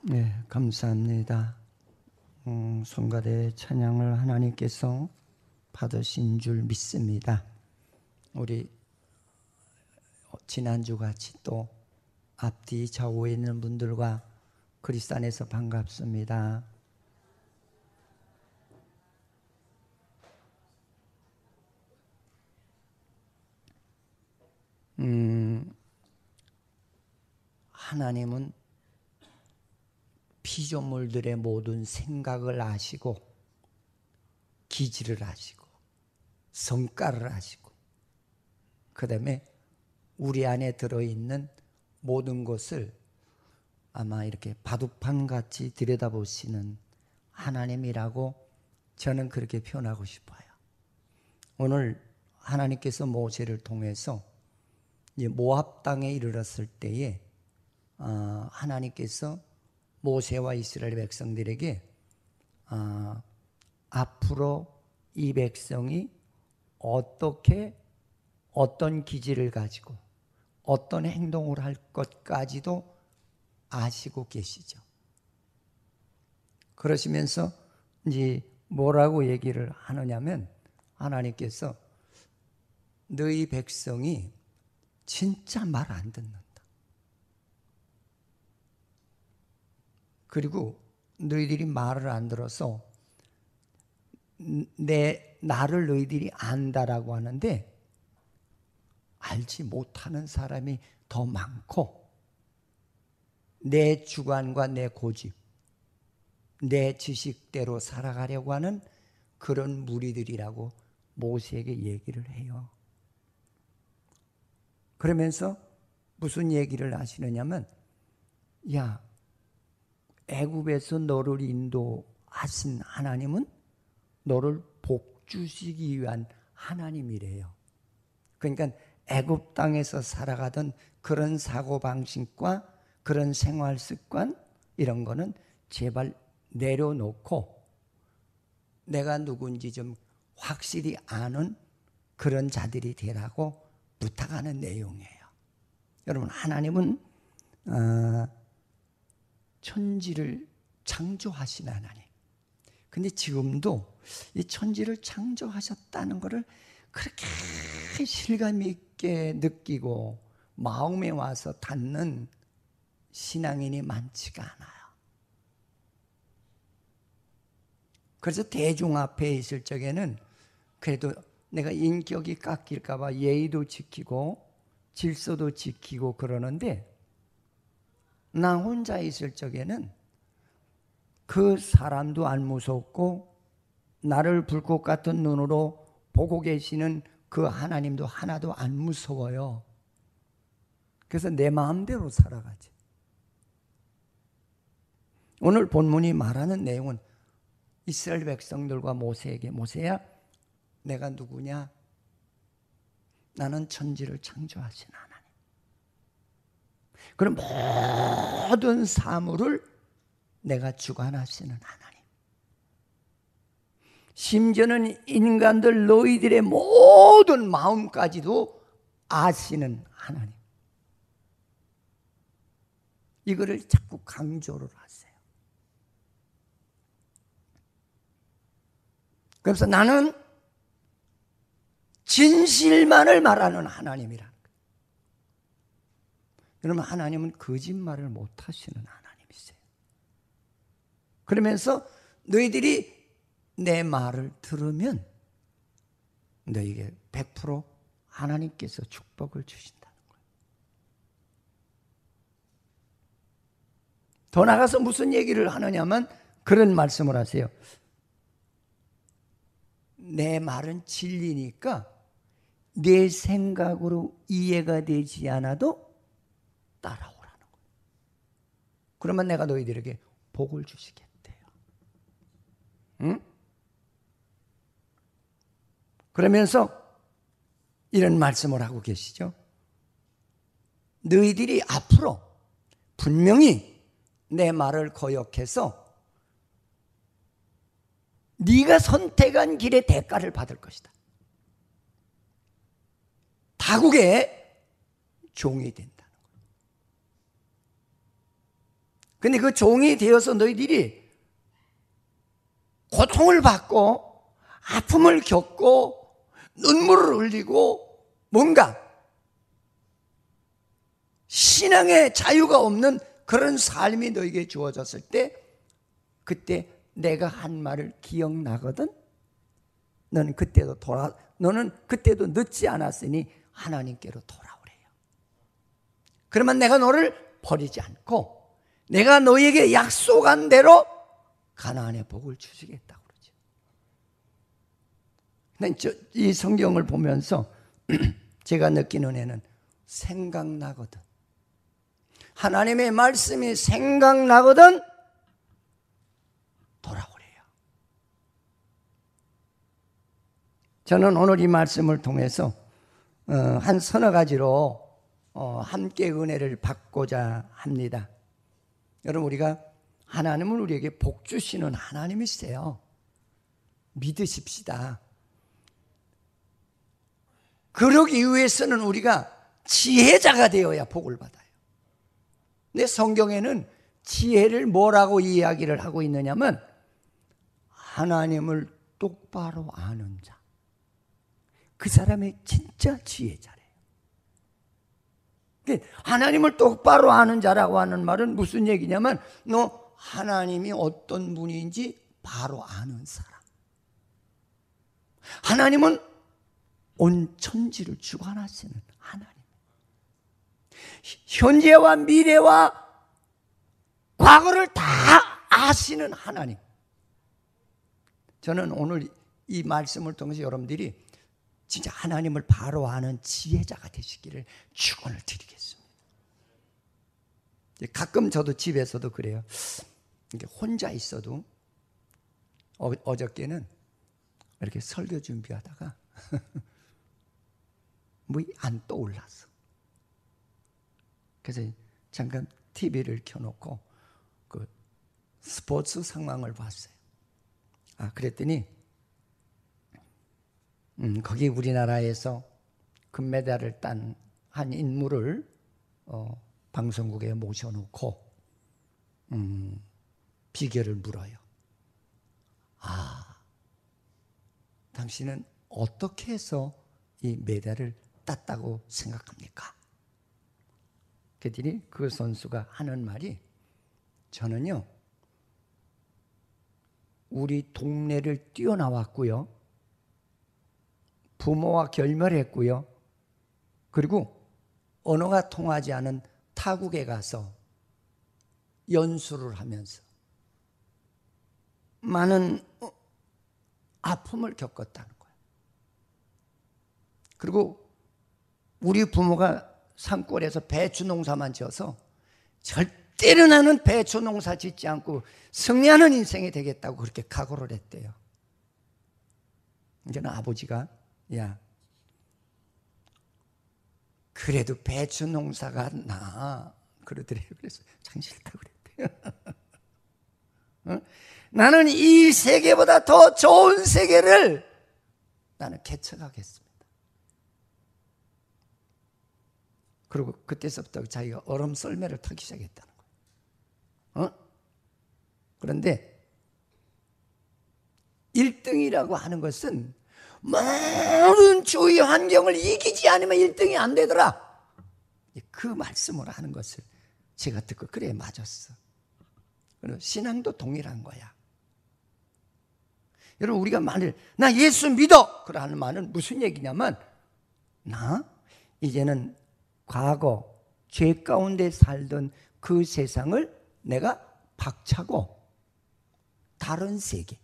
네, 감사합니다. 성가대 찬양을 하나님께서 받으신 줄 믿습니다. 우리 지난주 같이 또 앞뒤 좌우에 있는 분들과 그리스도 안에서 반갑습니다. 하나님은 피조물들의 모든 생각을 아시고 기질을 아시고 성깔을 아시고 그 다음에 우리 안에 들어있는 모든 것을 아마 이렇게 바둑판같이 들여다보시는 하나님이라고 저는 그렇게 표현하고 싶어요. 오늘 하나님께서 모세를 통해서 모압 땅에 이르렀을 때에 하나님께서 모세와 이스라엘 백성들에게 앞으로 이 백성이 어떻게 어떤 기질을 가지고 어떤 행동을 할 것까지도 아시고 계시죠. 그러시면서 이제 뭐라고 얘기를 하느냐면 하나님께서 너희 백성이 진짜 말 안 듣는다. 그리고 너희들이 말을 안 들어서 나를 너희들이 안다라고 하는데 알지 못하는 사람이 더 많고 내 주관과 내 고집, 내 지식대로 살아가려고 하는 그런 무리들이라고 모세에게 얘기를 해요. 그러면서 무슨 얘기를 하시느냐면 야, 애굽에서 너를 인도하신 하나님은 너를 복주시기 위한 하나님이래요. 그러니까 애굽 땅에서 살아가던 그런 사고방식과 그런 생활 습관 이런 거는 제발 내려놓고 내가 누군지 좀 확실히 아는 그런 자들이 되라고 부탁하는 내용이에요. 여러분, 하나님은 천지를 창조하신 하나님. 근데 지금도 이 천지를 창조하셨다는 것을 그렇게 실감 있게 느끼고 마음에 와서 닿는 신앙인이 많지가 않아요. 그래서 대중 앞에 있을 적에는 그래도 내가 인격이 깎일까 봐 예의도 지키고 질서도 지키고 그러는데 나 혼자 있을 적에는 그 사람도 안 무섭고 나를 불꽃 같은 눈으로 보고 계시는 그 하나님도 하나도 안 무서워요. 그래서 내 마음대로 살아가지. 오늘 본문이 말하는 내용은 이스라엘 백성들과 모세에게 모세야 내가 누구냐? 나는 천지를 창조하신 하나님. 그럼 모든 사물을 내가 주관하시는 하나님. 심지어는 인간들 너희들의 모든 마음까지도 아시는 하나님. 이거를 자꾸 강조를 하세요. 그래서 나는 진실만을 말하는 하나님이라는 거예요. 여러분, 하나님은 거짓말을 못하시는 하나님이세요. 그러면서 너희들이 내 말을 들으면 너희에게 100% 하나님께서 축복을 주신다는 거예요. 더 나가서 무슨 얘기를 하느냐면 그런 말씀을 하세요. 내 말은 진리니까 내 생각으로 이해가 되지 않아도 따라오라는 거예요. 그러면 내가 너희들에게 복을 주시겠대요. 응? 그러면서 이런 말씀을 하고 계시죠. 너희들이 앞으로 분명히 내 말을 거역해서 네가 선택한 길의 대가를 받을 것이다. 다국의 종이 된다는 거예요. 근데 그 종이 되어서 너희들이 고통을 받고 아픔을 겪고 눈물을 흘리고 뭔가 신앙의 자유가 없는 그런 삶이 너에게 주어졌을 때 그때 내가 한 말을 기억나거든. 너는 그때도 늦지 않았으니 하나님께로 돌아오래요. 그러면 내가 너를 버리지 않고 내가 너에게 약속한 대로 가나안의 복을 주시겠다고 그러죠. 근데 이 성경을 보면서 제가 느끼는 애는 생각나거든. 하나님의 말씀이 생각나거든 돌아오래요. 저는 오늘 이 말씀을 통해서 한 서너 가지로 함께 은혜를 받고자 합니다. 여러분, 우리가 하나님은 우리에게 복 주시는 하나님이세요. 믿으십시다. 그러기 위해서는 우리가 지혜자가 되어야 복을 받아요. 근데 성경에는 지혜를 뭐라고 이야기를 하고 있느냐면 하나님을 똑바로 아는 자. 그 사람이 진짜 지혜자래요. 하나님을 똑바로 아는 자라고 하는 말은 무슨 얘기냐면 너 하나님이 어떤 분인지 바로 아는 사람. 하나님은 온 천지를 주관하시는 하나님. 현재와 미래와 과거를 다 아시는 하나님. 저는 오늘 이 말씀을 통해서 여러분들이 진짜 하나님을 바로 아는 지혜자가 되시기를 축원을 드리겠습니다. 가끔 저도 집에서도 그래요. 혼자 있어도 어저께는 이렇게 설교 준비하다가 뭐 안 떠올랐어. 그래서 잠깐 TV를 켜놓고 그 스포츠 상황을 봤어요. 그랬더니 거기 우리나라에서 금메달을 딴 한 인물을 방송국에 모셔놓고 비결을 물어요. 당신은 어떻게 해서 이 메달을 땄다고 생각합니까? 그랬더니 그 선수가 하는 말이 저는요 우리 동네를 뛰어나왔고요, 부모와 결별했고요, 그리고 언어가 통하지 않은 타국에 가서 연수를 하면서 많은 아픔을 겪었다는 거예요. 그리고 우리 부모가 산골에서 배추 농사만 지어서 절대로 나는 배추 농사 짓지 않고 승리하는 인생이 되겠다고 그렇게 각오를 했대요. 이제는 아버지가 야 그래도 배추 농사가 나 그러더래요. 그래서 참 싫다고 그랬대요. 나는 이 세계보다 더 좋은 세계를 나는 개척하겠습니다. 그리고 그때서부터 자기가 얼음 썰매를 타기 시작했다는 거예요. 그런데 1등이라고 하는 것은 모든 주위 환경을 이기지 않으면 1등이 안 되더라. 그 말씀을 하는 것을 제가 듣고 그래 맞았어. 그리고 신앙도 동일한 거야. 여러분 우리가 만일 나 예수 믿어 그러는 말은 무슨 얘기냐면 나 이제는 과거 죄 가운데 살던 그 세상을 내가 박차고 다른 세계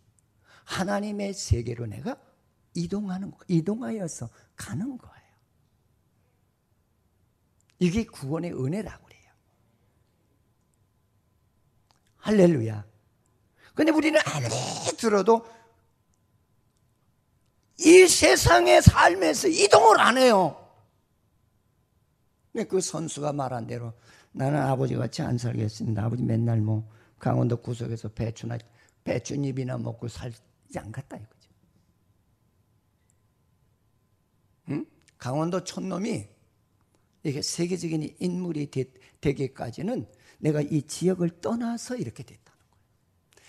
하나님의 세계로 내가 이동하여서 가는 거예요. 이게 구원의 은혜라고 그래요. 할렐루야. 그런데 우리는 아무리 들어도 이 세상의 삶에서 이동을 안 해요. 그 선수가 말한 대로 나는 아버지 같이 안 살겠습니다. 아버지 맨날 뭐 강원도 구석에서 배추잎이나 먹고 살지 않겠다 이거죠. 응? 강원도 촌놈이 이게 세계적인 인물이 되기까지는 내가 이 지역을 떠나서 이렇게 됐다는 거예요.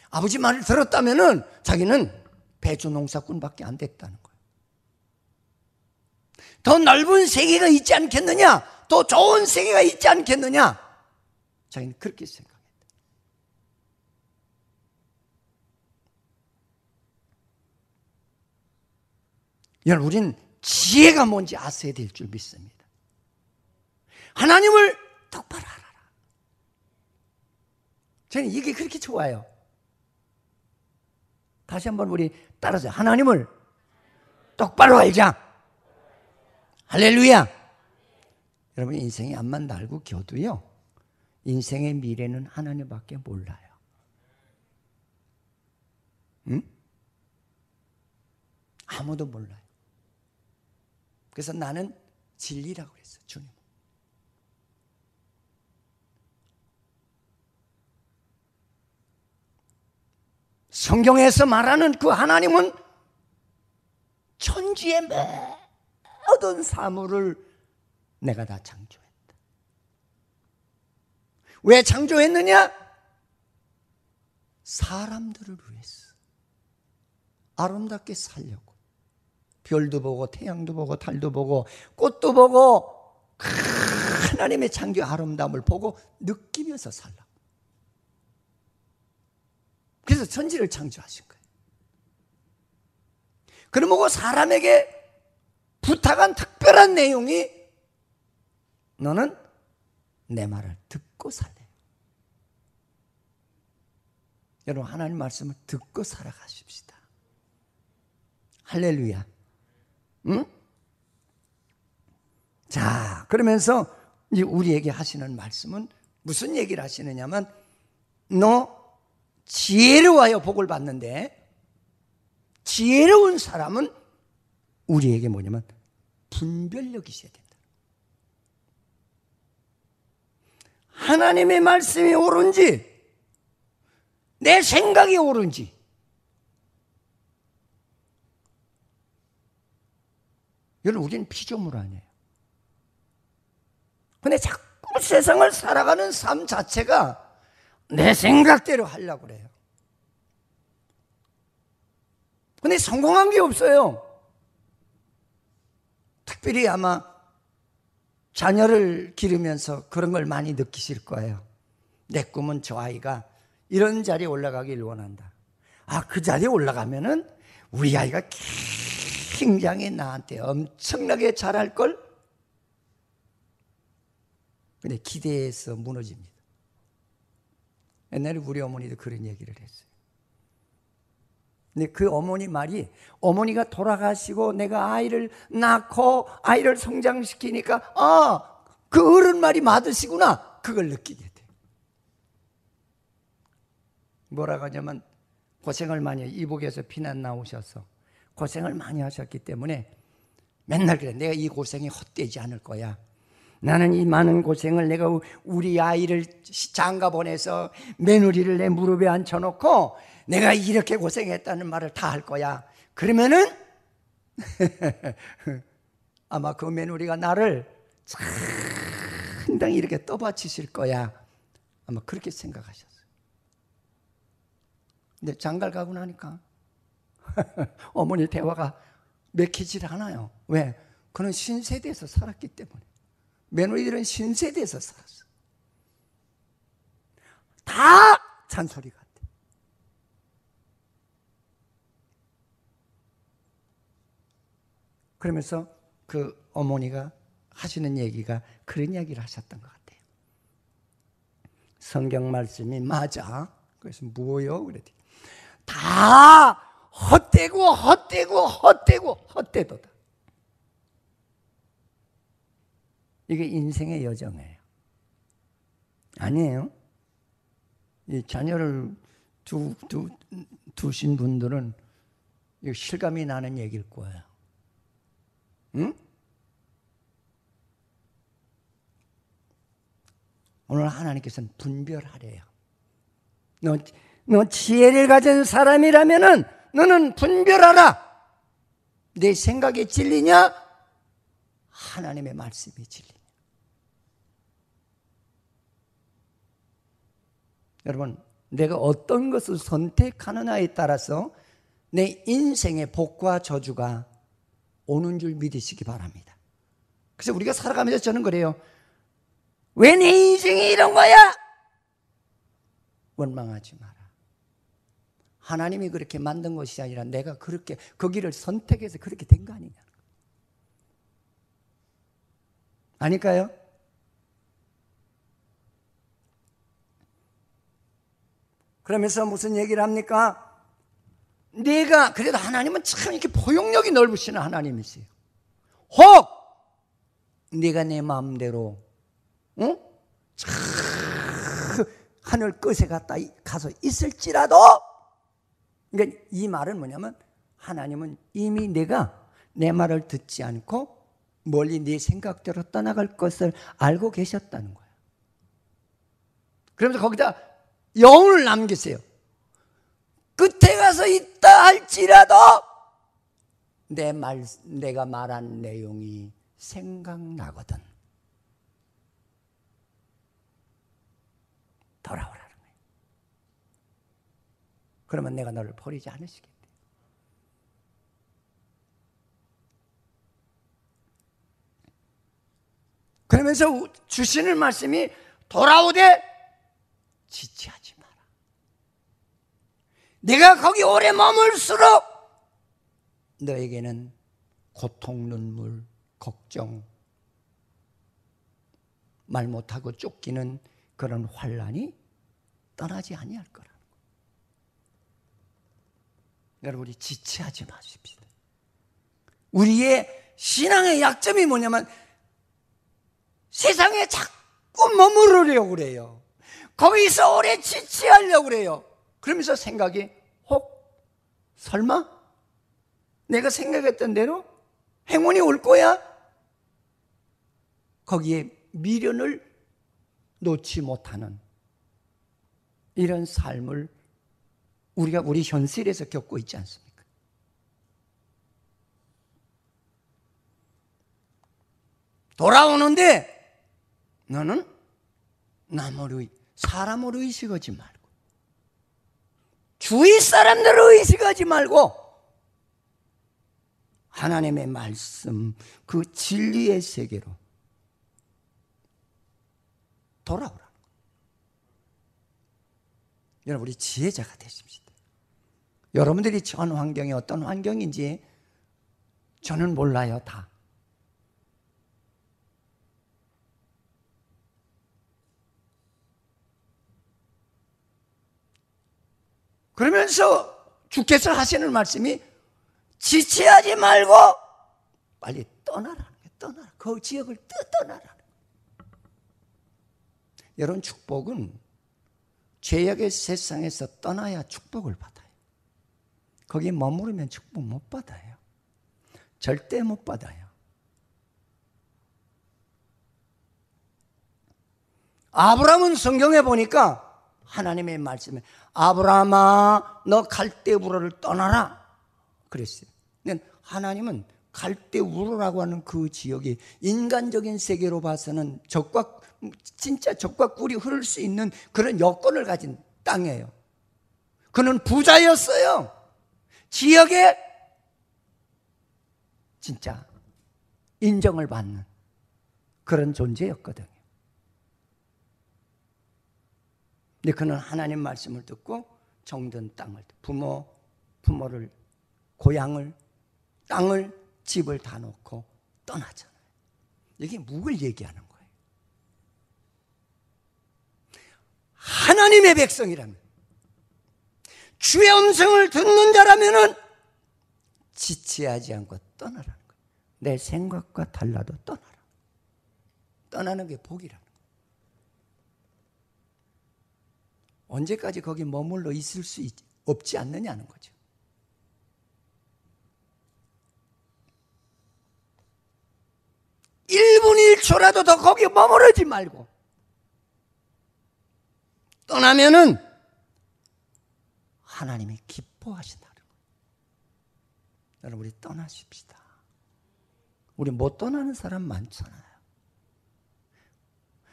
아버지 말을 들었다면은 자기는 배추 농사꾼밖에 안 됐다는 거예요. 더 넓은 세계가 있지 않겠느냐? 더 좋은 세계가 있지 않겠느냐? 자기는 그렇게 생각했다. 여러분, 우리는 지혜가 뭔지 아셔야 될 줄 믿습니다. 하나님을 똑바로 알아라. 저는 이게 그렇게 좋아요. 다시 한번 우리 따라서 하나님을 똑바로 알자. 할렐루야. 여러분, 인생이 암만 날고 겨도요, 인생의 미래는 하나님밖에 몰라요. 응? 아무도 몰라요. 그래서 나는 진리라고 그랬어요, 주님. 성경에서 말하는 그 하나님은 천지의 모든 사물을 내가 다 창조했다. 왜 창조했느냐? 사람들을 위해서 아름답게 살려고. 별도 보고 태양도 보고 달도 보고 꽃도 보고 하나님의 창조 아름다움을 보고 느끼면서 살라고. 그래서 천지를 창조하신 거예요. 그러므로 사람에게 부탁한 특별한 내용이 너는 내 말을 듣고 살래요. 여러분, 하나님 말씀을 듣고 살아가십시다. 할렐루야. 응? 자, 그러면서 이제 우리에게 하시는 말씀은 무슨 얘기를 하시느냐면, 너 지혜로워야 복을 받는데, 지혜로운 사람은 우리에게 뭐냐면 분별력이 있어야 된다. 하나님의 말씀이 옳은지 내 생각이 옳은지, 여러분, 우리는 피조물 아니에요. 근데 자꾸 세상을 살아가는 삶 자체가 내 생각대로 하려고 그래요. 근데 성공한 게 없어요. 특별히 아마 자녀를 기르면서 그런 걸 많이 느끼실 거예요. 내 꿈은 저 아이가 이런 자리에 올라가길 원한다. 아, 그 자리에 올라가면은 우리 아이가 굉장히 나한테 엄청나게 잘할걸? 근데 기대해서 무너집니다. 옛날에 우리 어머니도 그런 얘기를 했어요. 근데 그 어머니 말이, 어머니가 돌아가시고 내가 아이를 낳고 아이를 성장시키니까 그 어른 말이 맞으시구나, 그걸 느끼게 돼요. 뭐라고 하냐면, 고생을 많이, 이북에서 피난 나오셔서 고생을 많이 하셨기 때문에 맨날 그래. 내가 이 고생이 헛되지 않을 거야. 나는 이 많은 고생을 내가 우리 아이를 장가 보내서 며느리를 내 무릎에 앉혀놓고 내가 이렇게 고생했다는 말을 다 할 거야. 그러면은 아마 그 며느리가 나를 상당히 이렇게 떠받치실 거야. 아마 그렇게 생각하셨어요. 근데 장가를 가고 나니까 어머니 대화가 맥히질 않아요. 왜? 그는 신세대에서 살았기 때문에. 며느리들은 신세대에서 살았어. 다 잔소리 같아. 그러면서 그 어머니가 하시는 얘기가 그런 이야기를 하셨던 것 같아요. 성경 말씀이 맞아. 그래서 뭐요? 그랬더니 다 헛되고 헛되고 헛되고 헛되도다. 이게 인생의 여정이에요. 아니에요. 이 자녀를 두신 분들은 실감이 나는 얘기일 거예요. 응? 오늘 하나님께서는 분별하래요. 너 지혜를 가진 사람이라면은 너는 분별하라. 내 생각이 진리냐? 하나님의 말씀이 진리냐? 여러분, 내가 어떤 것을 선택하느냐에 따라서 내 인생의 복과 저주가 오는 줄 믿으시기 바랍니다. 그래서 우리가 살아가면서 저는 그래요. 왜 내 인생이 이런 거야? 원망하지 마라. 하나님이 그렇게 만든 것이 아니라 내가 그렇게 그 길을 선택해서 그렇게 된 거 아니냐. 아닐까요? 그러면서 무슨 얘기를 합니까? 내가, 그래도 하나님은 참 이렇게 포용력이 넓으시는 하나님이세요. 혹 네가 내 마음대로 하늘 끝에 가서 있을지라도, 그러니까 이 말은 뭐냐면 하나님은 이미 내가 내 말을 듣지 않고 멀리 네 생각대로 떠나갈 것을 알고 계셨다는 거예요. 그러면서 거기다 여운을 남기세요. 끝에 가서 있다 할지라도 내가 말한 내용이 생각나거든. 돌아오라는 거예요. 그러면 내가 너를 버리지 않으시겠대. 그러면서 주시는 말씀이 돌아오되 지체하지 마라. 내가 거기 오래 머물수록 너에게는 고통, 눈물, 걱정, 말 못하고 쫓기는 그런 환난이 떠나지 아니할 거라는 거예요. 여러분, 우리 지체하지 마십시다. 우리의 신앙의 약점이 뭐냐면 세상에 자꾸 머무르려고 그래요. 거기서 오래 지체하려고 그래요. 그러면서 생각이 혹 설마 내가 생각했던 대로 행운이 올 거야? 거기에 미련을 놓지 못하는 이런 삶을 우리가 우리 현실에서 겪고 있지 않습니까? 돌아오는데 너는 사람을 의식하지 말고 주위 사람들을 의식하지 말고 하나님의 말씀, 그 진리의 세계로 돌아오라. 여러분, 우리 지혜자가 되십시다. 여러분들이 처한 환경이 어떤 환경인지 저는 몰라요, 다. 그러면서 주께서 하시는 말씀이 지체하지 말고 빨리 떠나라는 거예요. 떠나라. 그 지역을 떠나라는 거예요. 여러분, 축복은 죄악의 세상에서 떠나야 축복을 받아요. 거기에 머무르면 축복 못 받아요. 절대 못 받아요. 아브라함은 성경에 보니까 하나님의 말씀에 아브라함아 너 갈대 우르를 떠나라 그랬어요. 하나님은 갈대 우르라고 하는 그 지역이 인간적인 세계로 봐서는 진짜 적과 꿀이 흐를 수 있는 그런 여건을 가진 땅이에요. 그는 부자였어요. 지역에 진짜 인정을 받는 그런 존재였거든요. 근데 그는 하나님 말씀을 듣고 정든 땅을, 부모를, 고향을, 땅을, 집을 다 놓고 떠나잖아요. 이게 뭘 얘기하는 거예요? 하나님의 백성이라면, 주의 음성을 듣는 자라면은 지체하지 않고 떠나라는 거예요. 내 생각과 달라도 떠나라. 떠나는 게 복이라는 거예요. 언제까지 거기 머물러 있을 수 없지 않느냐는 거죠. (1분 1초라도) 더 거기 머무르지 말고 떠나면은 하나님이 기뻐하신다는 거예요. 여러분, 우리 떠나십시다. 우리 못 떠나는 사람 많잖아요.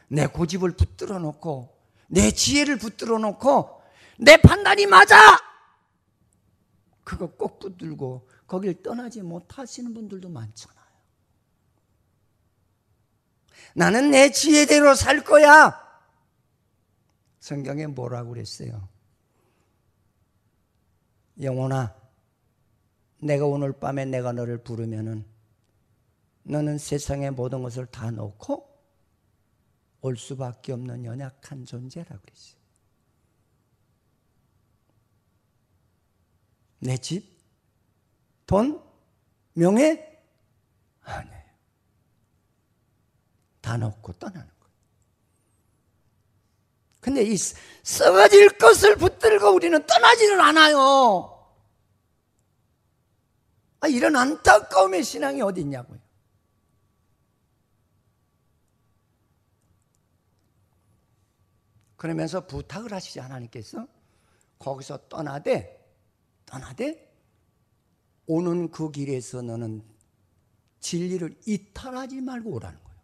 내 고집을 붙들어 놓고 내 지혜를 붙들어 놓고 내 판단이 맞아! 그거 꼭 붙들고 거길 떠나지 못하시는 분들도 많잖아요. 나는 내 지혜대로 살 거야. 성경에 뭐라고 그랬어요? 영혼아, 내가 오늘 밤에 내가 너를 부르면은 너는 세상의 모든 것을 다 놓고 올 수밖에 없는 연약한 존재라고 그랬어요. 내 집, 돈, 명예? 아니에요. 다 놓고 떠나는 거예요. 근데 이 썩어질 것을 붙들고 우리는 떠나지는 않아요. 이런 안타까움의 신앙이 어디 있냐고요. 그러면서 부탁을 하시지 하나님께서 거기서 떠나되 오는 그 길에서 너는 진리를 이탈하지 말고 오라는 거예요.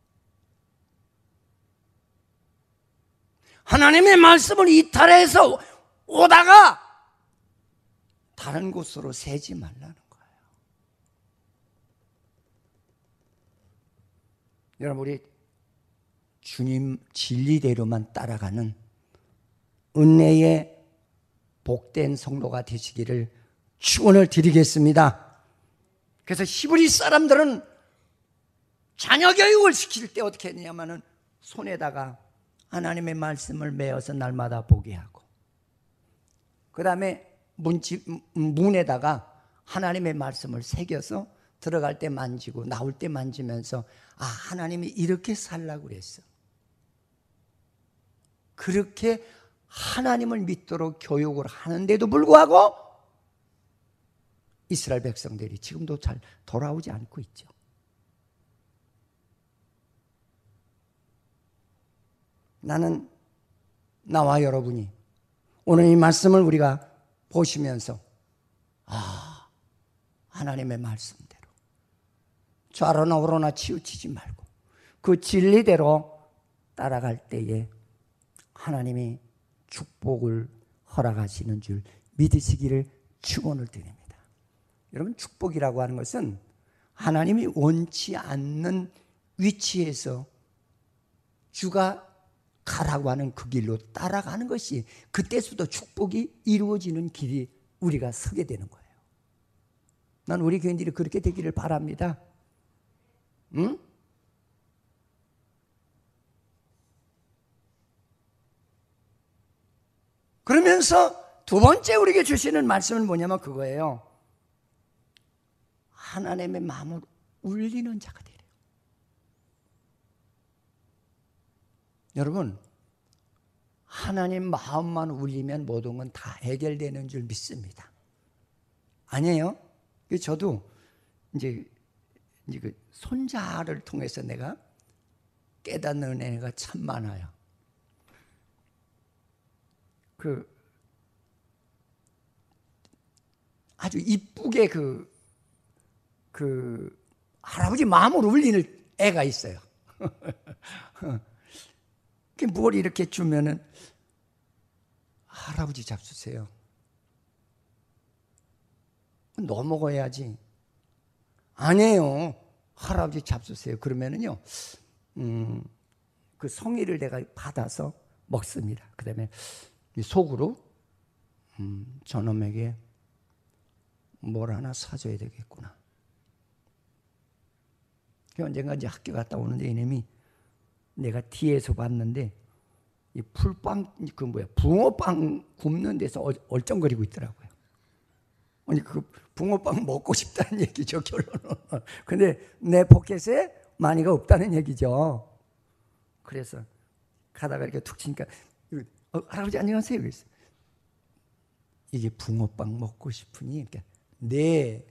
하나님의 말씀을 이탈해서 오다가 다른 곳으로 새지 말라는 거예요. 여러분, 우리 주님 진리대로만 따라가는 은혜의 복된 성도가 되시기를 축원을 드리겠습니다. 그래서 히브리 사람들은 자녀 교육을 시킬 때 어떻게 했냐면은 손에다가 하나님의 말씀을 메어서 날마다 보게 하고, 그 다음에 문에다가 하나님의 말씀을 새겨서 들어갈 때 만지고 나올 때 만지면서 하나님이 이렇게 살라고 그랬어. 그렇게 하나님을 믿도록 교육을 하는데도 불구하고 이스라엘 백성들이 지금도 잘 돌아오지 않고 있죠. 나는 나와 여러분이 오늘 이 말씀을 우리가 보시면서 하나님의 말씀대로 좌로나 우로나 치우치지 말고 그 진리대로 따라갈 때에 하나님이 축복을 허락하시는 줄 믿으시기를 축원을 드립니다. 여러분, 축복이라고 하는 것은 하나님이 원치 않는 위치에서 주가 가라고 하는 그 길로 따라가는 것이 그때서도 축복이 이루어지는 길이 우리가 서게 되는 거예요. 난 우리 교인들이 그렇게 되기를 바랍니다. 응? 그러면서 두 번째 우리에게 주시는 말씀은 뭐냐면 그거예요. 하나님의 마음을 울리는 자가 되래요. 여러분, 하나님 마음만 울리면 모든 건 다 해결되는 줄 믿습니다. 아니에요? 저도 이제 그 손자를 통해서 내가 깨닫는 은혜가 참 많아요. 아주 이쁘게 할아버지 마음을 울리는 애가 있어요. 뭘 이렇게 주면은 할아버지 잡수세요. 너 먹어야지. 아니에요. 할아버지 잡수세요. 그러면은요, 그 송이를 내가 받아서 먹습니다. 그 다음에 속으로, 저놈에게 뭘 하나 사줘야 되겠구나. 언젠가 이제 학교 갔다 오는데 이놈이 내가 뒤에서 봤는데 이 풀빵, 붕어빵 굽는 데서 얼쩡거리고 있더라고요. 아니, 그 붕어빵 먹고 싶다는 얘기죠, 결론은. 근데 내 포켓에 많이가 없다는 얘기죠. 그래서 가다가 이렇게 툭 치니까 할아버지 안녕하세요. 그랬어요. 이게 붕어빵 먹고 싶으니? 그러니까 네.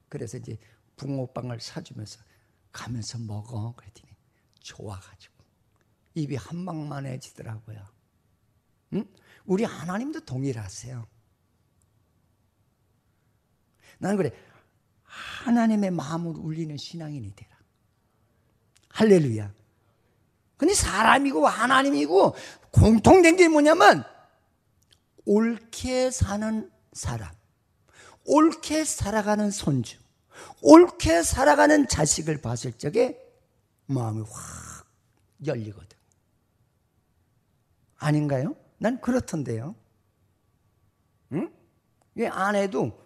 그래서 이제 붕어빵을 사주면서 가면서 먹어. 그랬더니 좋아가지고 입이 한방만해지더라고요. 응? 우리 하나님도 동일하세요. 나는 그래, 하나님의 마음을 울리는 신앙인이 되라. 할렐루야. 근데 사람이고 하나님이고 공통된 게 뭐냐면 옳게 사는 사람, 옳게 살아가는 손주, 옳게 살아가는 자식을 봤을 적에 마음이 확 열리거든. 아닌가요? 난 그렇던데요. 응? 이 아내도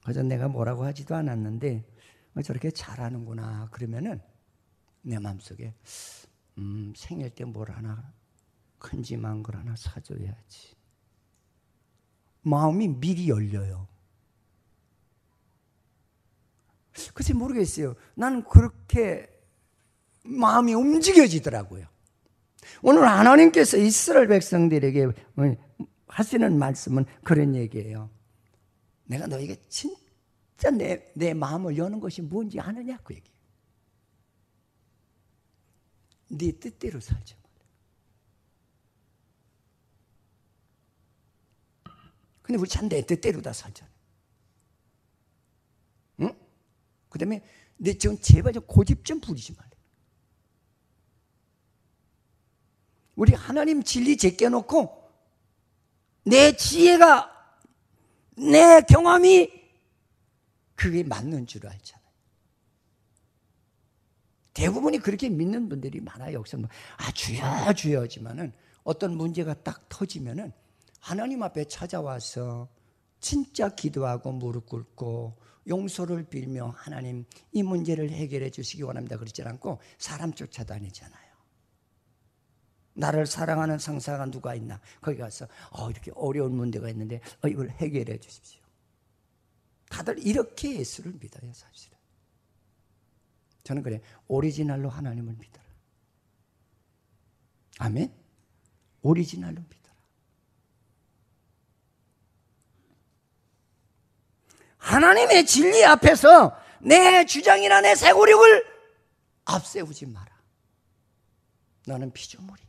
그저 내가 뭐라고 하지도 않았는데 저렇게 잘하는구나 그러면은 내 마음속에 생일 때 뭘 하나 큼지막한 걸 하나 사줘야지. 마음이 미리 열려요. 글쎄 모르겠어요. 나는 그렇게 마음이 움직여지더라고요. 오늘 하나님께서 이스라엘 백성들에게 하시는 말씀은 그런 얘기예요. 내가 너에게 진짜 내 마음을 여는 것이 뭔지 아느냐 그 얘기예요. 네 뜻대로 살지 말라. 근데 우리 참 내 뜻대로 다 살잖아요. 응? 그 다음에 내 지금 제발 좀 고집 좀 부리지 말래. 우리 하나님 진리 제껴놓고 내 지혜가 내 경험이 그게 맞는 줄 알잖아요. 대부분이 그렇게 믿는 분들이 많아요. 여기서 주여 주여지만은 어떤 문제가 딱 터지면은 하나님 앞에 찾아와서 진짜 기도하고 무릎 꿇고 용서를 빌며 하나님 이 문제를 해결해 주시기 원합니다 그러지 않고 사람 쫓아다니잖아요. 나를 사랑하는 상사가 누가 있나 거기 가서 이렇게 어려운 문제가 있는데 이걸 해결해 주십시오. 다들 이렇게 예수를 믿어요. 사실은 저는 그래, 오리지널로 하나님을 믿어라. 아멘. 오리지널로 믿어라. 하나님의 진리 앞에서 내 주장이나 내 세고력을 앞세우지 마라. 너는 피조물이야.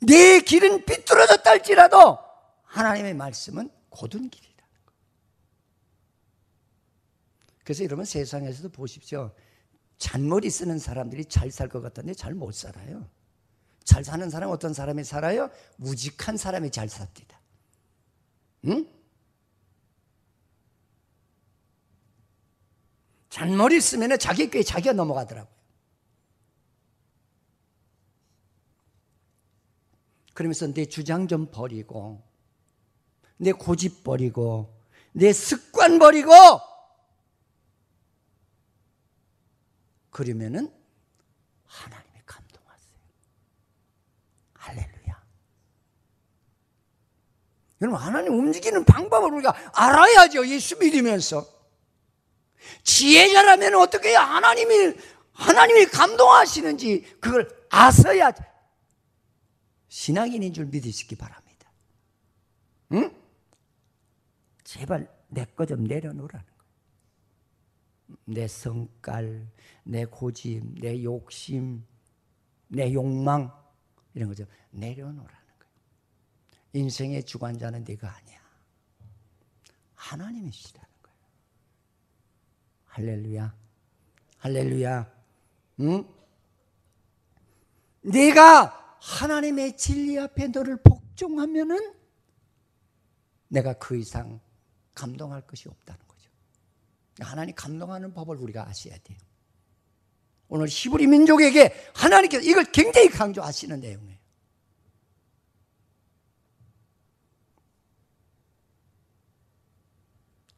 내 길은 삐뚤어졌다 할지라도 하나님의 말씀은 곧은 길이라는 거예요. 그래서 여러분 세상에서도 보십시오. 잔머리 쓰는 사람들이 잘 살 것 같은데 잘 못 살아요. 잘 사는 사람 어떤 사람이 살아요? 우직한 사람이 잘 삽니다. 응? 잔머리 쓰면 자기 꾀에 자기가 넘어가더라고요. 그러면서 내 주장 좀 버리고 내 고집 버리고 내 습관 버리고 그러면은 하나님이 감동하세요. 할렐루야. 여러분 하나님 움직이는 방법을 우리가 알아야죠. 예수 믿으면서. 지혜자라면 어떻게 해야 하나님이 감동하시는지 그걸 아셔야 신앙인인 줄 믿으시기 바랍니다. 응? 제발 내 거 좀 내려놓으라는 거예요. 내 성깔, 내 고집, 내 욕심, 내 욕망 이런 거 좀 내려놓으라는 거예요. 인생의 주관자는 네가 아니야. 하나님이시라는 거예요. 할렐루야. 할렐루야. 응? 내가 하나님의 진리 앞에 너를 복종하면은 내가 그 이상 감동할 것이 없다는 거죠. 하나님 감동하는 법을 우리가 아셔야 돼요. 오늘 히브리 민족에게 하나님께서 이걸 굉장히 강조하시는 내용이에요.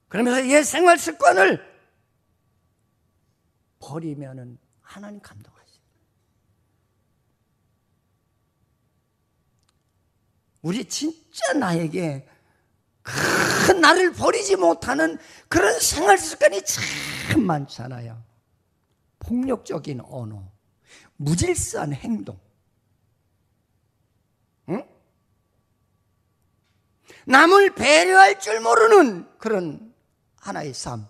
그러면서 옛 생활 습관을 버리면은 하나님 감동하세요. 우리 진짜 나에게 큰 나를 버리지 못하는 그런 생활 습관이 참 많잖아요. 폭력적인 언어, 무질서한 행동, 응? 남을 배려할 줄 모르는 그런 하나의 삶,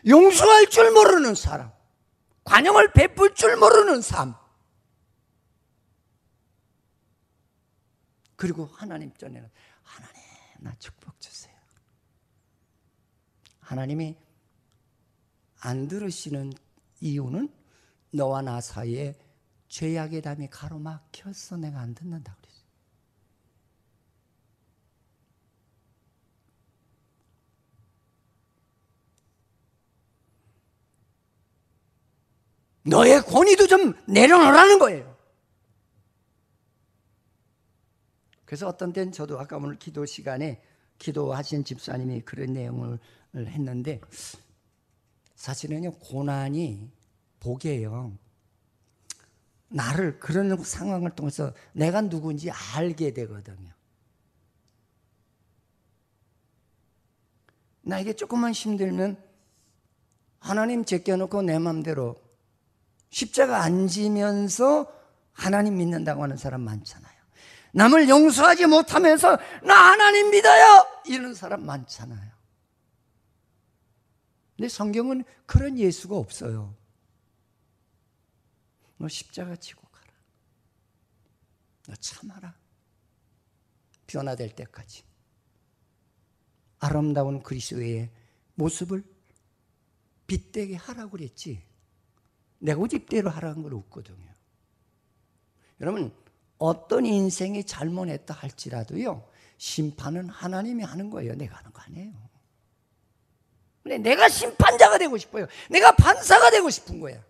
용서할 줄 모르는 사람, 관용을 베풀 줄 모르는 삶, 그리고 하나님 전에는 하나님 나 축복 주세요. 하나님이 안 들으시는 이유는 너와 나 사이에 죄악의 담이 가로막혔어. 내가 안 듣는다 그랬어요. 너의 권위도 좀 내려놓으라는 거예요. 그래서 어떤 때는 저도 아까 오늘 기도 시간에 기도하신 집사님이 그런 내용을 했는데, 사실은요, 고난이 복이에요. 나를 그런 상황을 통해서 내가 누군지 알게 되거든요. 나에게 조금만 힘들면 하나님 제껴놓고 내 맘대로 십자가 안 지면서 하나님 믿는다고 하는 사람 많잖아요. 남을 용서하지 못하면서 나 하나님 믿어요 이런 사람 많잖아요. 근데 성경은 그런 예수가 없어요. 너 십자가 지고 가라. 너 참아라. 변화될 때까지. 아름다운 그리스도의 모습을 빛되게 하라고 그랬지. 내 고집대로 하라는 건 없거든요. 여러분, 어떤 인생이 잘못했다 할지라도요, 심판은 하나님이 하는 거예요. 내가 하는 거 아니에요. 근데 내가 심판자가 되고 싶어요. 내가 판사가 되고 싶은 거야.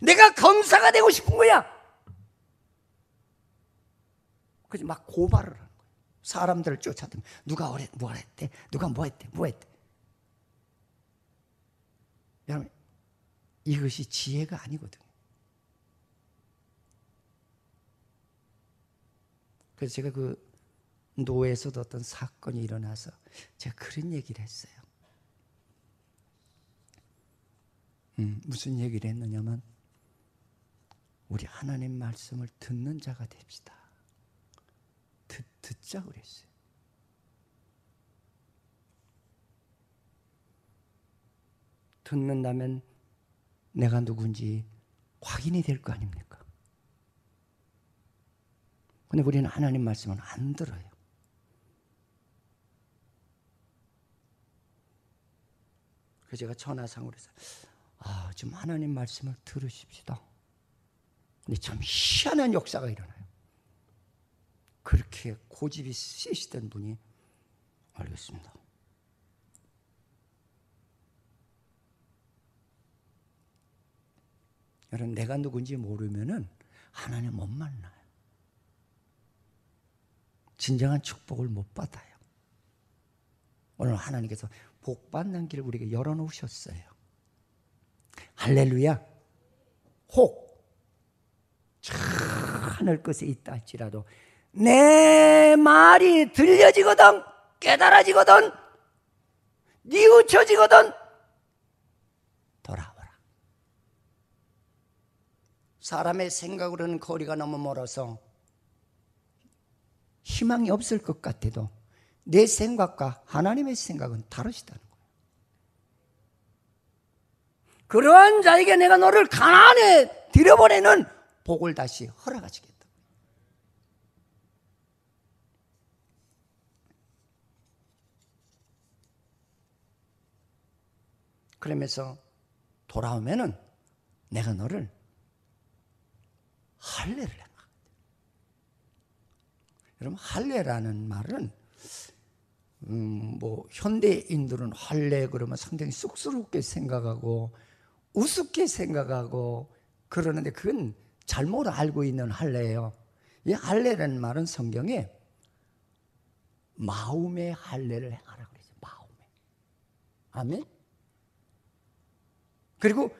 내가 검사가 되고 싶은 거야. 그래서 막 고발을 하는 거예요. 사람들을 쫓아다니면 누가 뭐 했대? 누가 뭐 했대? 뭐 했대? 여러분, 이것이 지혜가 아니거든요. 그래서 제가 그 노예에서도 어떤 사건이 일어나서 제가 그런 얘기를 했어요. 무슨 얘기를 했느냐면, 우리 하나님 말씀을 듣는 자가 됩시다. 듣자 그랬어요. 듣는다면 내가 누군지 확인이 될 거 아닙니까? 근데 우리는 하나님 말씀은 안 들어요. 그래서 제가 전화상으로 해서 좀 하나님 말씀을 들으십시다. 근데 참 희한한 역사가 일어나요. 그렇게 고집이 세시던 분이, 알겠습니다. 여러분, 내가 누군지 모르면은 하나님 못 만나요. 진정한 축복을 못 받아요. 오늘 하나님께서 복 받는 길을 우리에게 열어놓으셨어요. 할렐루야. 혹 저 하늘 끝에 있다 할지라도 내 말이 들려지거든, 깨달아지거든, 뉘우쳐지거든, 돌아오라. 사람의 생각으로는 거리가 너무 멀어서 희망이 없을 것 같아도 내 생각과 하나님의 생각은 다르시다는 거예요. 그러한 자에게 내가 너를 가나안에 들여보내는 복을 다시 허락하시겠다. 그러면서 돌아오면은 내가 너를 할례를 해. 여러분, 할례라는 말은 뭐 현대인들은 할례 그러면 상당히 쑥스럽게 생각하고 우습게 생각하고 그러는데, 그건 잘못 알고 있는 할례예요. 이 할례라는 말은 성경에 마음의 할례를 행하라고 그랬어요. 마음의. 아멘. 그리고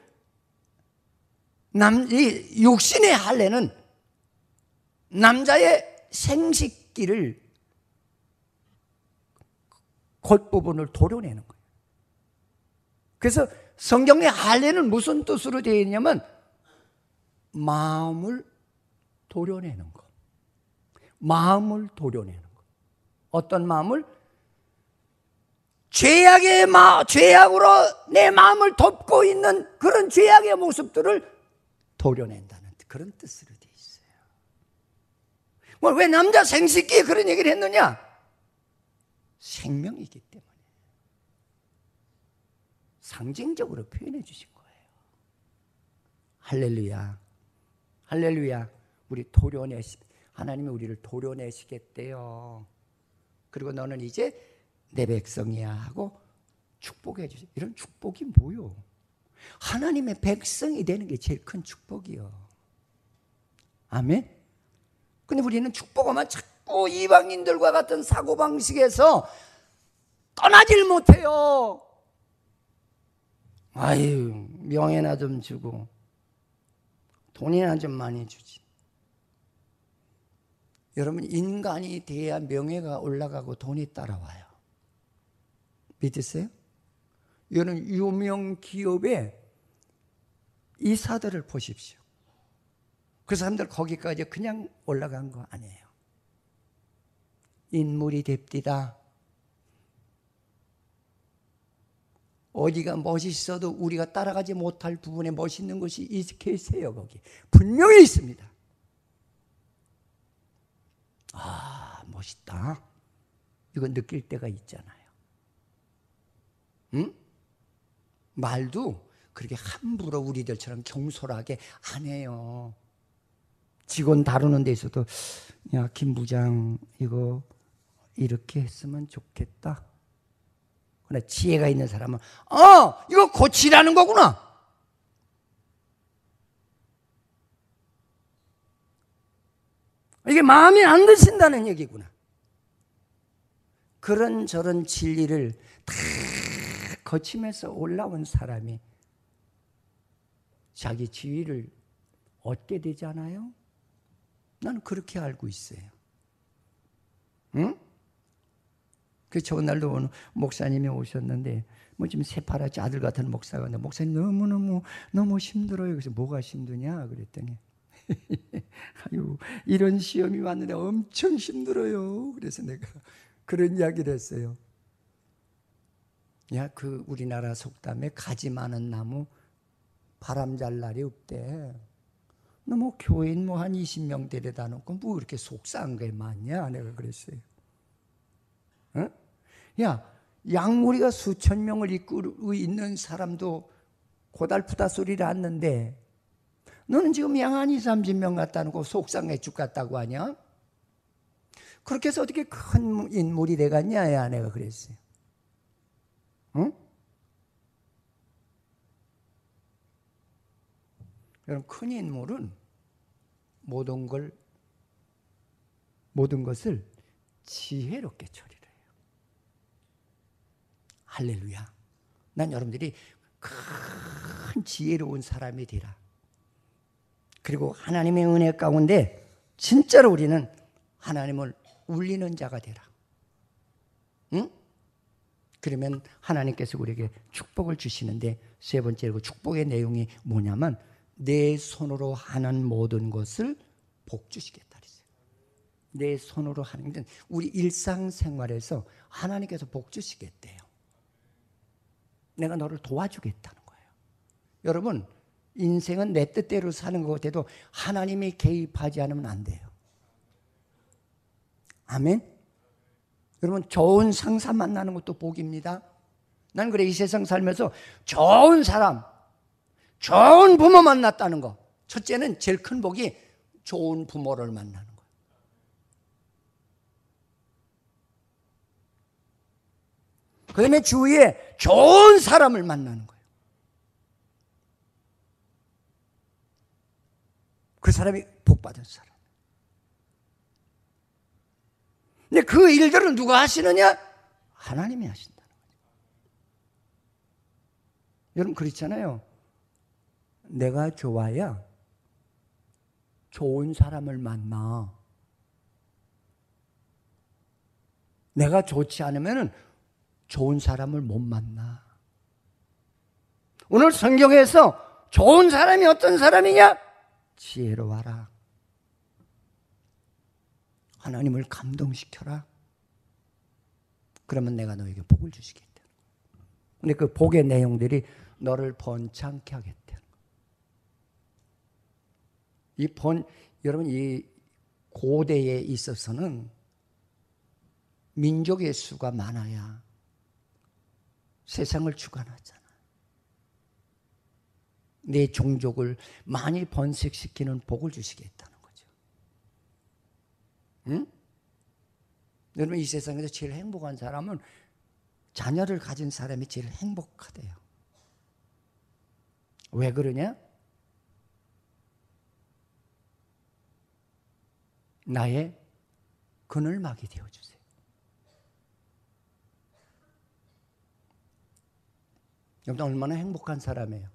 이 육신의 할례는 남자의 생식기를 겉부분을 도려내는 거예요. 그래서 성경의 할례는 무슨 뜻으로 되어 있냐면 마음을 도려내는 거. 마음을 도려내는 거. 어떤 마음을? 죄악으로 내 마음을 덮고 있는 그런 죄악의 모습들을 도려낸다는 그런 뜻으로 되어 있어요. 왜 남자 생식기에 그런 얘기를 했느냐? 생명이기 때문에. 상징적으로 표현해 주신 거예요. 할렐루야. 할렐루야. 하나님이 우리를 도려내시겠대요. 그리고 너는 이제 내 백성이야 하고 축복해 주세요. 이런 축복이 뭐요? 하나님의 백성이 되는 게 제일 큰 축복이요. 아멘. 근데 우리는 축복하면 자꾸 이방인들과 같은 사고방식에서 떠나질 못해요. 아유, 명예나 좀 주고 돈이나 좀 많이 주지. 여러분, 인간이 돼야 명예가 올라가고 돈이 따라와요. 믿으세요? 여러분, 유명 기업의 이사들을 보십시오. 그 사람들 거기까지 그냥 올라간 거 아니에요. 인물이 됩디다. 어디가 멋있어도 우리가 따라가지 못할 부분에 멋있는 것이 계세요. 거기 분명히 있습니다. 아, 멋있다. 이거 느낄 때가 있잖아요. 응? 말도 그렇게 함부로 우리들처럼 경솔하게 안 해요. 직원 다루는 데 있어도 야, 김 부장 이거 이렇게 했으면 좋겠다. 그러나 지혜가 있는 사람은 이거 고치라는 거구나. 이게 마음에 안 드신다는 얘기구나. 그런저런 진리를 다 거치면서 올라온 사람이 자기 지위를 얻게 되지 않아요? 나는 그렇게 알고 있어요. 응? 그 좋은 날도 오늘 목사님이 오셨는데 좀 새파랗지 아들 같은 목사가 왔는데 목사님 너무 힘들어요. 그래서 뭐가 힘드냐 그랬더니 아유, 이런 시험이 왔는데 엄청 힘들어요. 그래서 내가 그런 이야기를 했어요. 야, 그 우리나라 속담에 가지 많은 나무 바람 잘 날이 없대. 너 뭐 교인 한 20명 데려다 놓고 뭐 이렇게 속상한 게 많냐? 내가 그랬어요. 어? 야, 양무리가 수천 명을 이끌고 있는 사람도 고달프다 소리를 하는데 너는 지금 양 한 20, 30명 갖다 놓고 속상해 죽겠다고 하냐? 그렇게 해서 어떻게 큰 인물이 돼갔냐? 야, 내가 그랬어요. 응? 여러분, 큰 인물은 모든 것을 지혜롭게 처리해요. 할렐루야. 난 여러분들이 큰 지혜로운 사람이 되라. 그리고 하나님의 은혜 가운데 진짜로 우리는 하나님을 울리는 자가 되라. 응? 그러면 하나님께서 우리에게 축복을 주시는데 세 번째로 축복의 내용이 뭐냐면 내 손으로 하는 모든 것을 복 주시겠다 그랬어요. 내 손으로 하는 건 우리 일상생활에서 하나님께서 복 주시겠대요. 내가 너를 도와주겠다는 거예요. 여러분, 인생은 내 뜻대로 사는 것 같아도 하나님이 개입하지 않으면 안 돼요. 아멘? 여러분, 좋은 상사 만나는 것도 복입니다. 난 그래, 이 세상 살면서 좋은 사람, 좋은 부모 만났다는 거. 첫째는 제일 큰 복이 좋은 부모를 만나는 거예요. 그 다음에 주위에 좋은 사람을 만나는 거예요. 그 사람이 복받은 사람. 근데 그 일들은 누가 하시느냐? 하나님이 하신다는 거죠. 여러분, 그렇잖아요. 내가 좋아야 좋은 사람을 만나. 내가 좋지 않으면 좋은 사람을 못 만나. 오늘 성경에서 좋은 사람이 어떤 사람이냐? 지혜로워라. 하나님을 감동시켜라. 그러면 내가 너에게 복을 주시겠다. 근데 그 복의 내용들이 너를 번창케 하겠다. 여러분, 이 고대에 있어서는 민족의 수가 많아야 세상을 주관하잖아. 내 종족을 많이 번식시키는 복을 주시겠다는 거죠. 응? 여러분, 이 세상에서 제일 행복한 사람은 자녀를 가진 사람이 제일 행복하대요. 왜 그러냐? 나의 그늘막이 되어주세요. 여러분, 얼마나 행복한 사람이에요.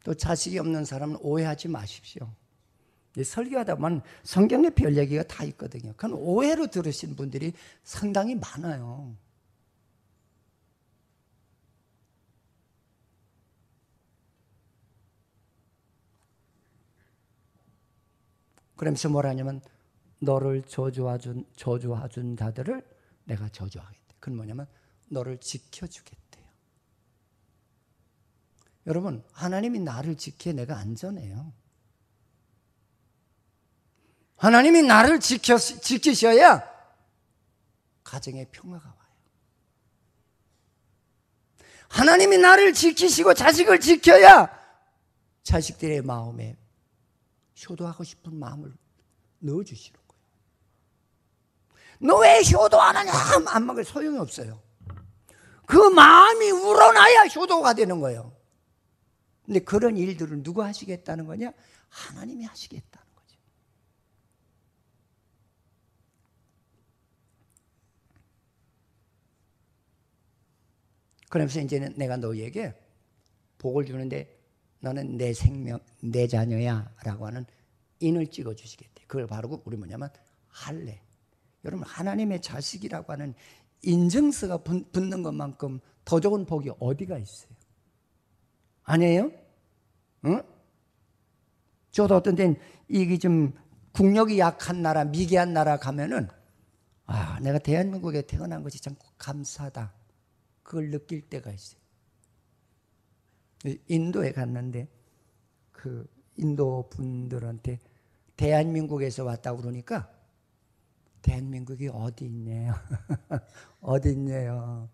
또 자식이 없는 사람은 오해하지 마십시오. 설교하다 보면 성경에 별 얘기가 다 있거든요. 그건 오해로 들으신 분들이 상당히 많아요. 그러면서 뭐라냐면 너를 저주하준 자들을 내가 저주하겠대. 그건 뭐냐면 너를 지켜주겠대요. 여러분, 하나님이 나를 지키에 내가 안전해요. 하나님이 나를 지키셔야 가정에 평화가 와요. 하나님이 나를 지키시고 자식을 지켜야 자식들의 마음에 효도하고 싶은 마음을 넣어주시는 거예요. 너 왜 효도 안 하냐? 안 먹을 소용이 없어요. 그 마음이 우러나야 효도가 되는 거예요. 근데 그런 일들을 누가 하시겠다는 거냐? 하나님이 하시겠다는 거죠. 그러면서 이제는 내가 너에게 복을 주는데 너는 내 생명, 내 자녀야 라고 하는 인을 찍어 주시겠대. 그걸 바르고 우리 뭐냐면 할례. 여러분, 하나님의 자식이라고 하는 인증서가 붙는 것만큼 더 좋은 복이 어디가 있어요? 아니에요? 응? 저도 어떤 때는 이게 좀 국력이 약한 나라, 미개한 나라 가면은 내가 대한민국에 태어난 것이 참 감사하다. 그걸 느낄 때가 있어요. 인도에 갔는데 그 인도 분들한테 대한민국에서 왔다고 그러니까 대한민국이 어디 있네요. 어디 있네요.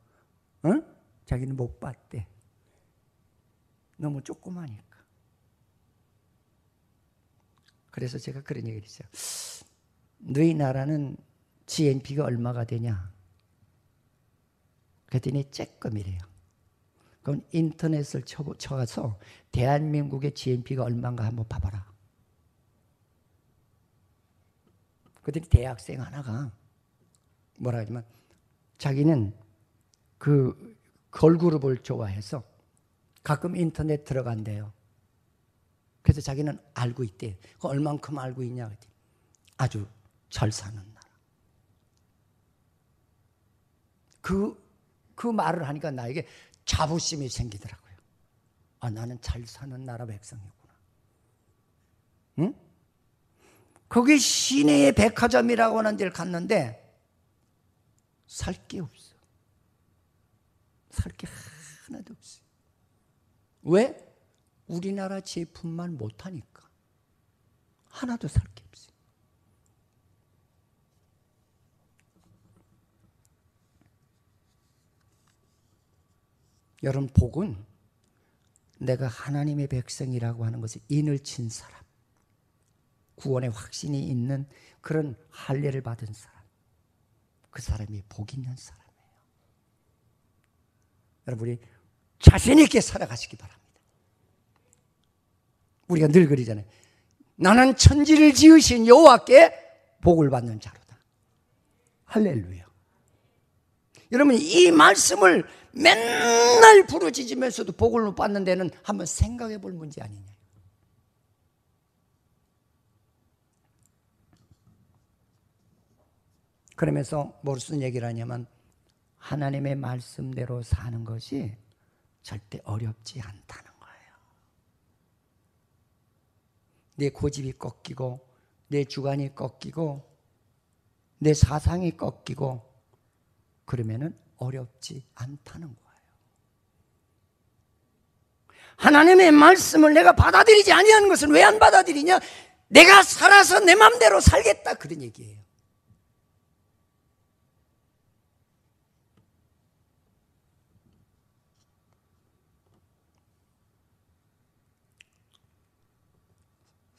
응? 자기는 못 봤대. 너무 조그마니까. 그래서 제가 그런 얘기를 했어요. 너희 나라는 GNP가 얼마가 되냐? 그랬더니 쬐끔이래요. 그럼 인터넷을 쳐가서 대한민국의 GNP가 얼마인가 한번 봐봐라. 그랬더니 대학생 하나가 뭐라 하지만 자기는 그 걸그룹을 좋아해서 가끔 인터넷 들어간대요. 그래서 자기는 알고 있대. 그 얼만큼 알고 있냐? 그랬더니 아주 잘 사는 나라. 그 말을 하니까 나에게 자부심이 생기더라고요. 나는 잘 사는 나라 백성이구나. 응? 거기 시내의 백화점이라고 하는 데를 갔는데 살 게 없어. 살 게 하나도 없어. 왜? 우리나라 제품만 못하니까. 하나도 살 게 없어. 여러분, 복은 내가 하나님의 백성이라고 하는 것을 인을 친 사람, 구원의 확신이 있는 그런 할례를 받은 사람, 그 사람이 복 있는 사람이에요. 여러분, 우리 자신 있게 살아가시기 바랍니다. 우리가 늘 그러잖아요. 나는 천지를 지으신 여호와께 복을 받는 자로다. 할렐루야. 여러분, 이 말씀을 맨날 부르짖으면서도 복을 못 받는 데는 한번 생각해 볼 문제 아니냐. 그러면서 무슨 얘기를 하냐면 하나님의 말씀대로 사는 것이 절대 어렵지 않다는 거예요. 내 고집이 꺾이고 내 주관이 꺾이고 내 사상이 꺾이고 그러면은 어렵지 않다는 거예요. 하나님의 말씀을 내가 받아들이지 아니하는 것은 왜 안 받아들이냐? 내가 살아서 내 마음대로 살겠다, 그런 얘기예요.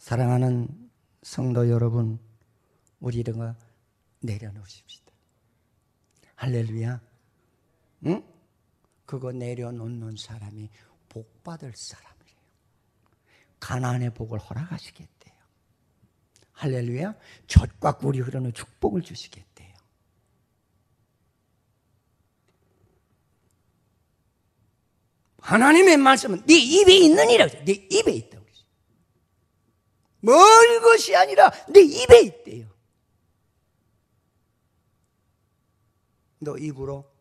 사랑하는 성도 여러분, 우리가 내려놓으십시다. 할렐루야. 응? 그거 내려놓는 사람이 복받을 사람이에요. 가나안의 복을 허락하시겠대요. 할렐루야. 젖과 꿀이 흐르는 축복을 주시겠대요. 하나님의 말씀은 네 입에 있느니라. 네 입에 있다고 그러죠. 멀 것이 아니라 네 입에 있대요. 너 입으로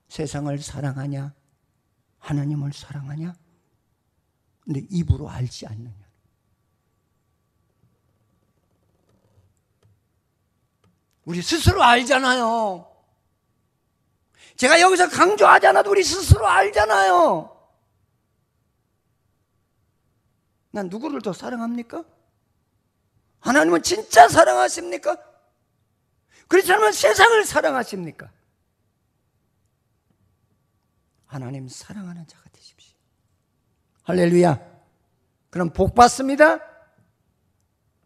세상을 사랑하냐? 하나님을 사랑하냐? 네 입으로 알지 않느냐? 우리 스스로 알잖아요. 제가 여기서 강조하지 않아도 우리 스스로 알잖아요. 난 누구를 더 사랑합니까? 하나님은 진짜 사랑하십니까? 그렇지 않으면 세상을 사랑하십니까? 하나님 사랑하는 자가 되십시오. 할렐루야. 그럼 복 받습니다.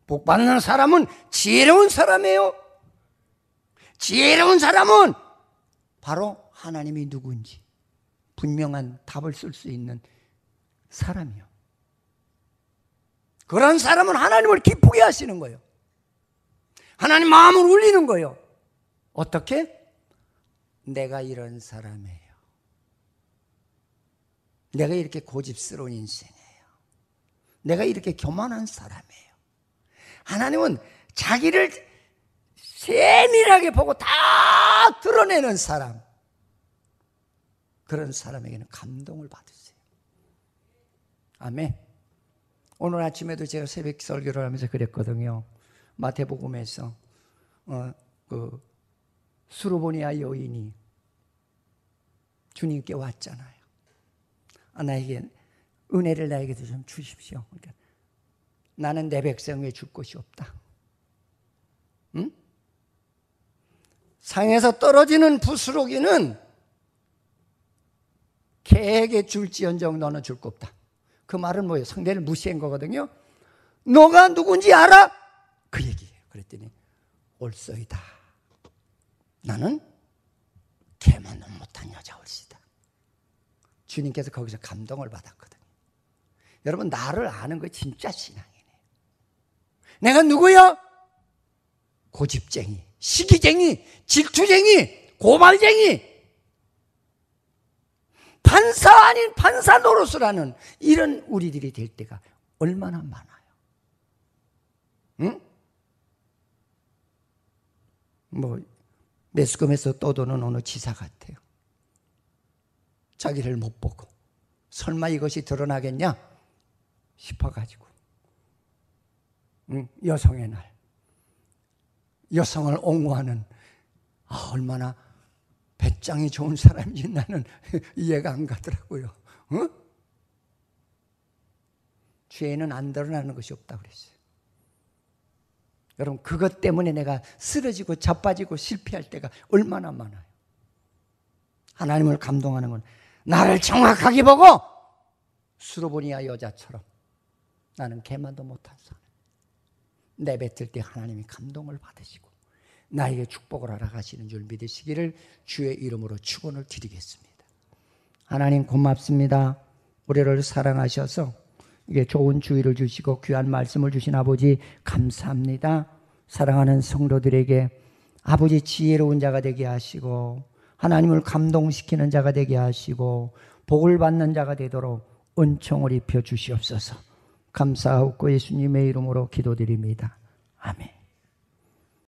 복 받는 사람은 지혜로운 사람이에요. 지혜로운 사람은 바로 하나님이 누구인지 분명한 답을 쓸 수 있는 사람이요. 그런 사람은 하나님을 기쁘게 하시는 거예요. 하나님 마음을 울리는 거예요. 어떻게? 내가 이런 사람이에요. 내가 이렇게 고집스러운 인생이에요. 내가 이렇게 교만한 사람이에요. 하나님은 자기를 세밀하게 보고 다 드러내는 사람, 그런 사람에게는 감동을 받으세요. 아멘. 오늘 아침에도 제가 새벽 설교를 하면서 그랬거든요. 마태복음에서 수르보니아 여인이 주님께 왔잖아요. 나에게 은혜를 나에게도 좀 주십시오. 그러니까 나는 내 백성 위에 줄 것이 없다. 응? 상에서 떨어지는 부스러기는 개에게 줄지언정 너는 줄 거 없다. 그 말은 뭐예요? 상대를 무시한 거거든요. 너가 누군지 알아? 그 얘기예요. 그랬더니 옳소이다. 나는 개만도 못한 여자 옳시다. 주님께서 거기서 감동을 받았거든요. 여러분, 나를 아는 거 진짜 신앙이네요. 내가 누구야? 고집쟁이, 시기쟁이, 질투쟁이, 고발쟁이, 판사 아닌 판사 노릇을 하는 이런 우리들이 될 때가 얼마나 많아요. 응? 매스컴에서 떠도는 어느 지사 같아요. 자기를 못 보고 설마 이것이 드러나겠냐 싶어가지고 여성의 날, 여성을 옹호하는 얼마나 배짱이 좋은 사람인지 나는 이해가 안 가더라고요. 어? 죄는 안 드러나는 것이 없다고 그랬어요. 여러분, 그것 때문에 내가 쓰러지고 자빠지고 실패할 때가 얼마나 많아요. 하나님을 감동하는 건 나를 정확하게 보고 수르보니아 여자처럼 나는 개만도 못한 사람 내뱉을 때 하나님이 감동을 받으시고 나에게 축복을 허락하시는 줄 믿으시기를 주의 이름으로 축원을 드리겠습니다. 하나님 고맙습니다. 우리를 사랑하셔서 이게 좋은 주의를 주시고 귀한 말씀을 주신 아버지 감사합니다. 사랑하는 성도들에게 아버지 지혜로운 자가 되게 하시고 하나님을 감동시키는 자가 되게 하시고 복을 받는 자가 되도록 은총을 입혀 주시옵소서. 감사하옵고 예수님의 이름으로 기도드립니다. 아멘.